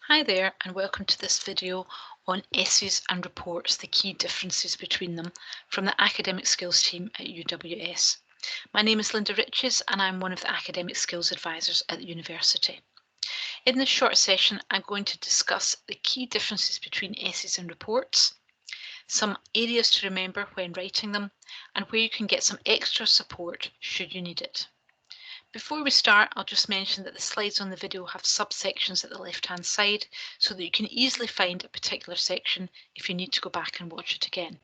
Hi there, and welcome to this video on essays and reports, the key differences between them, from the Academic Skills team at UWS. My name is Linda Riches and I'm one of the Academic Skills advisors at the university. In this short session, I'm going to discuss the key differences between essays and reports, some areas to remember when writing them, and where you can get some extra support should you need it. Before we start, I'll just mention that the slides on the video have subsections at the left-hand side so that you can easily find a particular section if you need to go back and watch it again.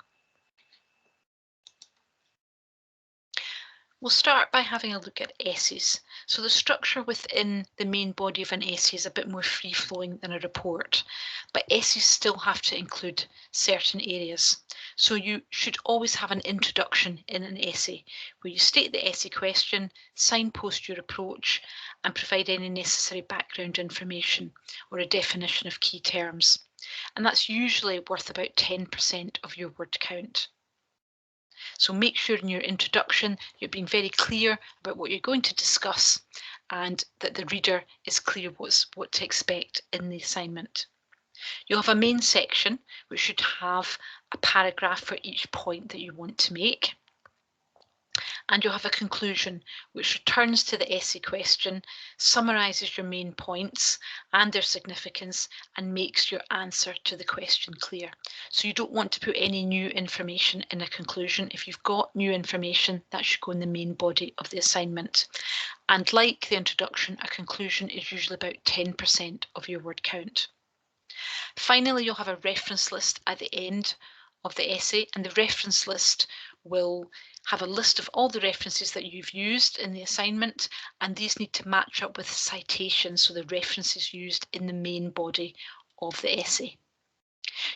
We'll start by having a look at essays. So the structure within the main body of an essay is a bit more free-flowing than a report, but essays still have to include certain areas. So you should always have an introduction in an essay where you state the essay question, signpost your approach, and provide any necessary background information or a definition of key terms. And that's usually worth about 10% of your word count. So make sure in your introduction you're being very clear about what you're going to discuss and that the reader is clear what to expect in the assignment. You'll have a main section which should have a paragraph for each point that you want to make. And you'll have a conclusion which returns to the essay question, summarises your main points and their significance, and makes your answer to the question clear. So you don't want to put any new information in a conclusion. If you've got new information, that should go in the main body of the assignment. And like the introduction, a conclusion is usually about 10% of your word count. Finally, you'll have a reference list at the end of the essay, and the reference list will have a list of all the references that you've used in the assignment, and these need to match up with citations, so the references used in the main body of the essay.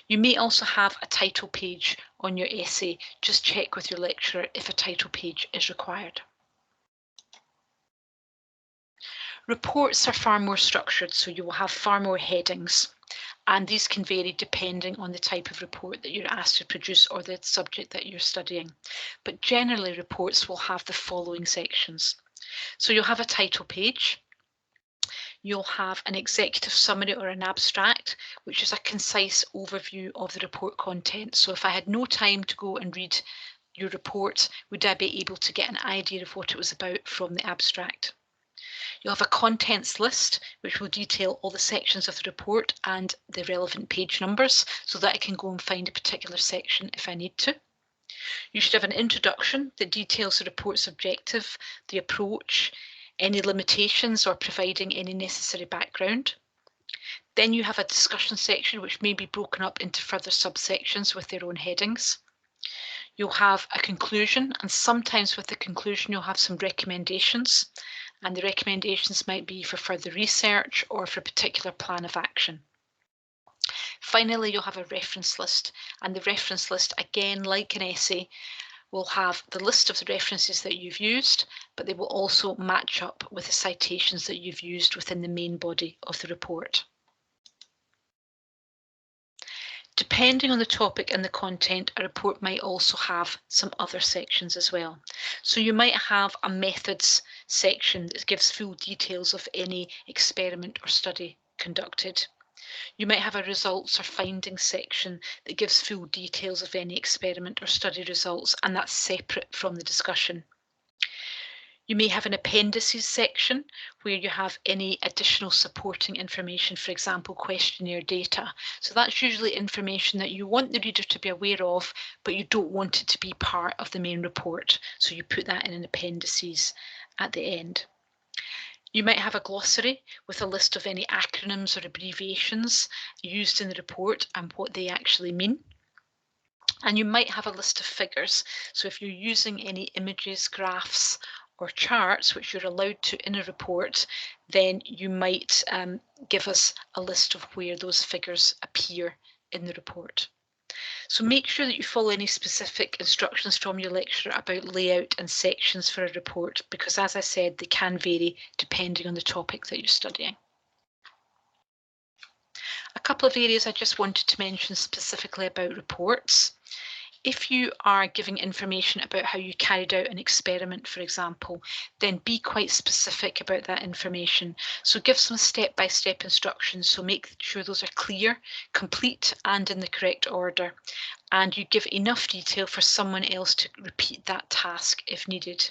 You may also have a title page on your essay. Just check with your lecturer if a title page is required. Reports are far more structured, so you will have far more headings, and these can vary depending on the type of report that you're asked to produce or the subject that you're studying. But generally, reports will have the following sections. So you'll have a title page, you'll have an executive summary or an abstract, which is a concise overview of the report content. So if I had no time to go and read your report, would I be able to get an idea of what it was about from the abstract? You'll have a contents list, which will detail all the sections of the report and the relevant page numbers so that I can go and find a particular section if I need to. You should have an introduction that details the report's objective, the approach, any limitations or providing any necessary background. Then you have a discussion section which may be broken up into further subsections with their own headings. You'll have a conclusion, and sometimes with the conclusion you'll have some recommendations, and the recommendations might be for further research or for a particular plan of action. Finally, you'll have a reference list, and the reference list, again, like an essay, will have the list of the references that you've used, but they will also match up with the citations that you've used within the main body of the report. Depending on the topic and the content, a report might also have some other sections as well. So you might have a methods section that gives full details of any experiment or study conducted. You might have a results or findings section that gives full details of any experiment or study results, and that's separate from the discussion. You may have an appendices section where you have any additional supporting information, for example, questionnaire data. So that's usually information that you want the reader to be aware of, but you don't want it to be part of the main report. So you put that in an appendices at the end. You might have a glossary with a list of any acronyms or abbreviations used in the report and what they actually mean. And you might have a list of figures. So if you're using any images, graphs, or charts, which you're allowed to in a report, then you might give us a list of where those figures appear in the report. So make sure that you follow any specific instructions from your lecturer about layout and sections for a report, because as I said, they can vary depending on the topic that you're studying. A couple of areas I just wanted to mention specifically about reports. If you are giving information about how you carried out an experiment, for example, then be quite specific about that information. So give some step-by-step instructions, so make sure those are clear, complete, and in the correct order. And you give enough detail for someone else to repeat that task if needed.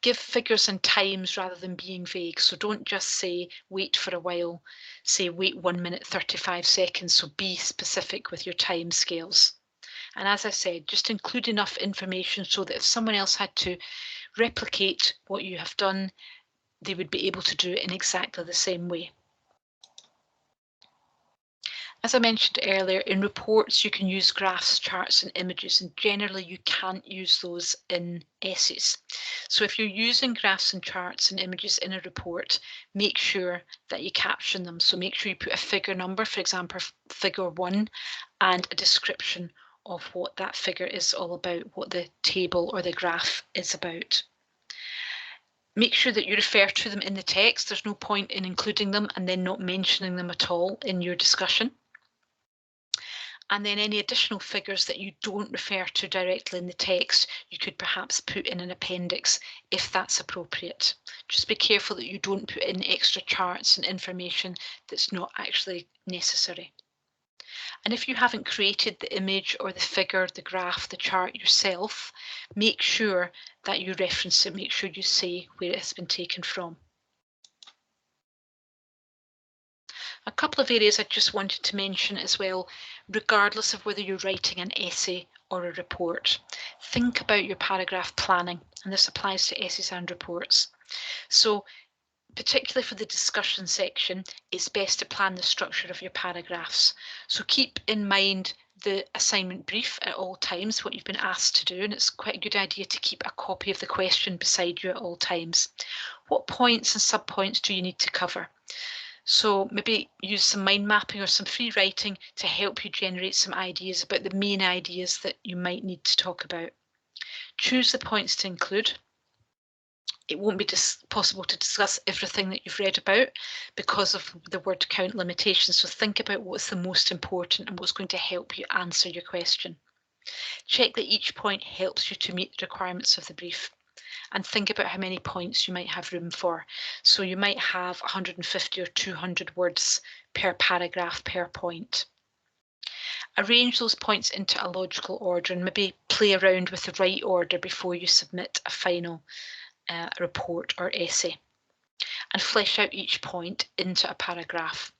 Give figures and times rather than being vague. So don't just say wait for a while, say wait 1 minute 35 seconds. So be specific with your time scales. And as I said, just include enough information so that if someone else had to replicate what you have done, they would be able to do it in exactly the same way. As I mentioned earlier, in reports, you can use graphs, charts, and images, and generally you can't use those in essays. So if you're using graphs and charts and images in a report, make sure that you caption them. So make sure you put a figure number, for example, figure 1, and a description of what that figure is all about, what the table or the graph is about. Make sure that you refer to them in the text. There's no point in including them and then not mentioning them at all in your discussion. And then any additional figures that you don't refer to directly in the text, you could perhaps put in an appendix if that's appropriate. Just be careful that you don't put in extra charts and information that's not actually necessary. And if you haven't created the image or the figure, the graph, the chart yourself, make sure that you reference it, make sure you say where it has been taken from. A couple of areas I just wanted to mention as well, regardless of whether you're writing an essay or a report. Think about your paragraph planning, and this applies to essays and reports. So particularly for the discussion section, it's best to plan the structure of your paragraphs. So keep in mind the assignment brief at all times, what you've been asked to do, and it's quite a good idea to keep a copy of the question beside you at all times. What points and subpoints do you need to cover? So maybe use some mind mapping or some free writing to help you generate some ideas about the main ideas that you might need to talk about. Choose the points to include. It won't be possible to discuss everything that you've read about because of the word count limitations. So think about what's the most important and what's going to help you answer your question. Check that each point helps you to meet the requirements of the brief, and think about how many points you might have room for. So you might have 150 or 200 words per paragraph per point. Arrange those points into a logical order and maybe play around with the right order before you submit a final report or essay, and flesh out each point into a paragraph.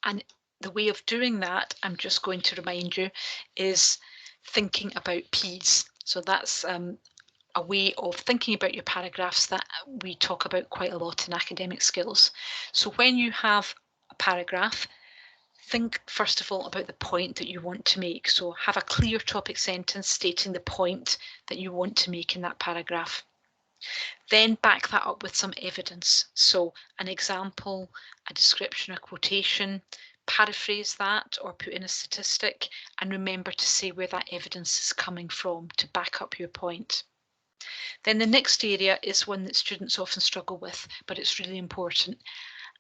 And the way of doing that, I'm just going to remind you, is thinking about P's. So that's a way of thinking about your paragraphs that we talk about quite a lot in academic skills. So when you have a paragraph, think first of all about the point that you want to make. So have a clear topic sentence stating the point that you want to make in that paragraph. Then back that up with some evidence. So an example, a description, a quotation, paraphrase that or put in a statistic, and remember to say where that evidence is coming from to back up your point. Then the next area is one that students often struggle with, but it's really important.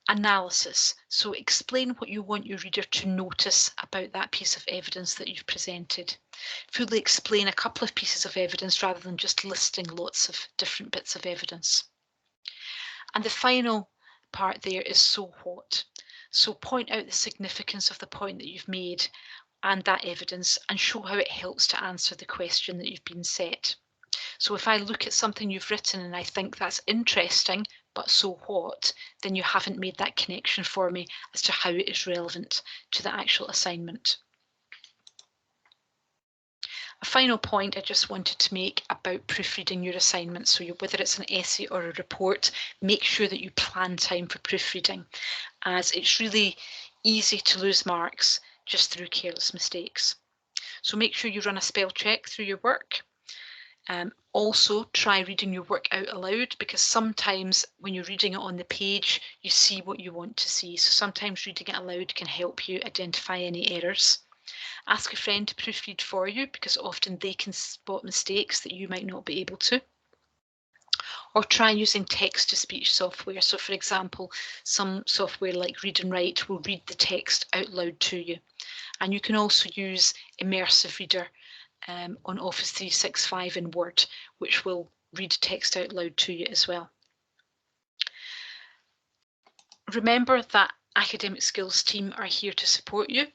Analysis. So explain what you want your reader to notice about that piece of evidence that you've presented. Fully explain a couple of pieces of evidence rather than just listing lots of different bits of evidence. And the final part there is so what. So point out the significance of the point that you've made and that evidence, and show how it helps to answer the question that you've been set. So if I look at something you've written and I think that's interesting, but so what, then you haven't made that connection for me as to how it is relevant to the actual assignment. A final point I just wanted to make about proofreading your assignment. So whether it's an essay or a report, make sure that you plan time for proofreading, as it's really easy to lose marks just through careless mistakes. So make sure you run a spell check through your work. Also try reading your work out aloud, because sometimes when you're reading it on the page, you see what you want to see. So sometimes reading it aloud can help you identify any errors. Ask a friend to proofread for you, because often they can spot mistakes that you might not be able to. Or try using text-to-speech software. So for example, some software like Read and Write will read the text out loud to you. And you can also use Immersive Reader on Office 365 in Word, which will read text out loud to you as well. Remember that Academic Skills team are here to support you.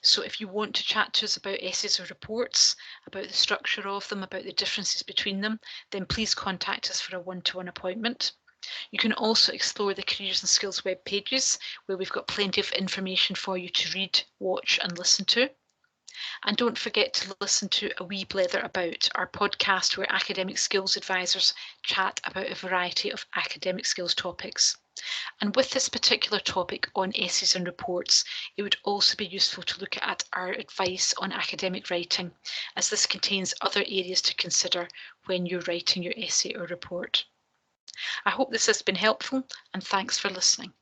So if you want to chat to us about essays or reports, about the structure of them, about the differences between them, then please contact us for a one-to-one appointment. You can also explore the Careers and Skills web pages, where we've got plenty of information for you to read, watch and listen to. And don't forget to listen to A Wee Blether About, our podcast where academic skills advisors chat about a variety of academic skills topics. And with this particular topic on essays and reports, it would also be useful to look at our advice on academic writing, as this contains other areas to consider when you're writing your essay or report. I hope this has been helpful, and thanks for listening.